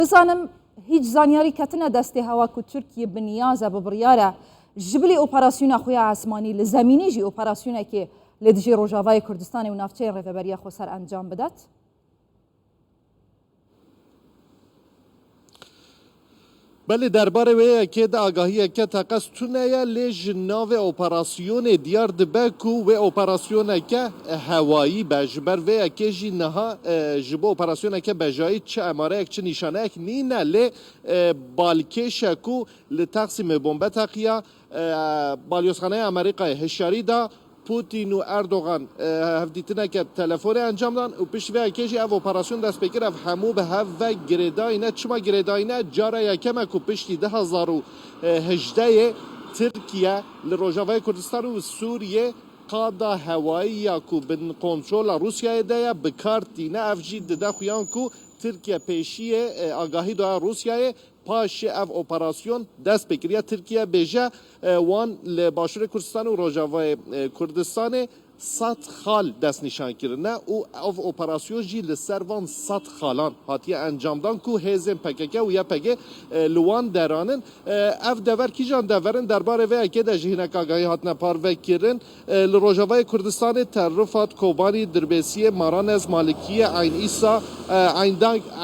بزانم هیچ زانیاری کتنه دستی هوا که ترکیه بنیازه ببریاره جبلی اپراسیون خوی عسمانی لزمینی جی اپراسیونه که لدجی روجاوای کردستان و نافچه ریفبریا خو سر انجام بدات؟ بله درباره وی که د آگاهی که تقصتونه یا لیج ناو اپراسیون دیار دبکو و اپراسیون که هوایی بجبر وی که جی نها جبو اپراسیون که بجایی چه اماره چه نشانه اک نینه لی بالکش کو لتقسیم بمب تقیا بالیوسخانه امریکا هشاری دا پوتین و اردوغان هفدیتنه که تلفن انجام دادن و پیش وی کیجی او اپراسیون دست بگیر اف همو به هف و گریداینه چما گریداینه جاره یکمه که پیشتی 2018 ترکیه لروجاوای کردستان و سوریه قادا هوایی یا کو بن کنترل روسیه ده بکارتینه افجید ده خویان کو ترکیه پیشی آگاهی دو روسیه پاش اف اپراسیون دست بگیریه ترکیه بیجه وان لباشور کردستان و روجاوای کردستان صد خال دست نشان کرده او اف اپراسیون جی لسر وان صد خالان هاتیه انجام دان کو هزم پککه و یا پکه لوان درانن اف دور کی جان دورن درباره و که د جهنک آگاهی هاتنه پار وکرن لروجاوای کردستان تعرفات کوبانی دربسی مارانز مالکیه عین ایسا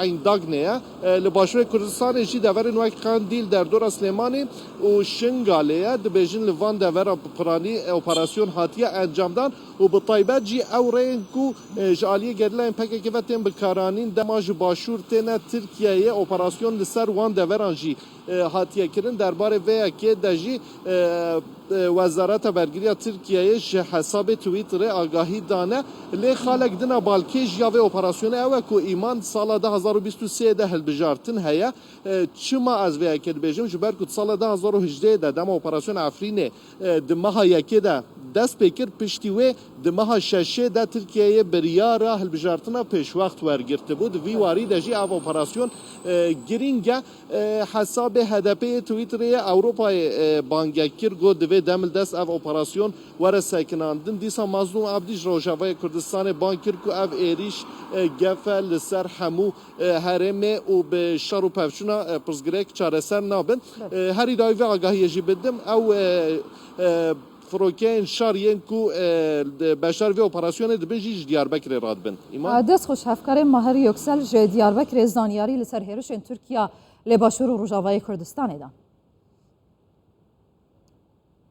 عین داگنه لباشور کردستان جی دورن وک قندیل در دور سلیمانی و شنگاله دبیجن لوان دور پرانی اپراسیون هاتیه انجام دان و بطایبت جی او رنگو جالیه گرلین پکه که وقتیم بکارانین دماج باشور تنه ترکیه اپراسیون لسر وان دوران جی هاتیه کرن درباره وی که دجی وزارت برگیری ترکیه حساب توییتر آگاهی دانه لی خالق دنا بالکیج یا و اپراسیون او کو ایمان سال 2023 ده هلبجارتن هيا چما از وی که بجم جبر کو سال 2018 ده دم اپراسیون افرین دمها یکی ده دست بکر پشتی و دمها ششه ده ترکیه بریارا هلبجارتنا پیش وقت ورگرته بود وی واری دجی او اپراسیون گرینگه حساب هدف توییتر اروپا بانگکر گود و دمل دست او اپراسیون ور سکناندن دیسا مظلوم عبدیش روجاوای کردستان بانکر کو او ایریش گفل سر همو هرم و به شر و پفچونا پرزگرک چاره سر نابن هری دایو آگاهی جی بدم او فروکین شارین کو بشار و اپراسیون دبنجی دیاربکر راد بن ایمان دست خوش هفکار ماهر یکسل دیاربکر زانیاری لسر هیرش ترکیه لباشور و روجاوای کردستان ایدان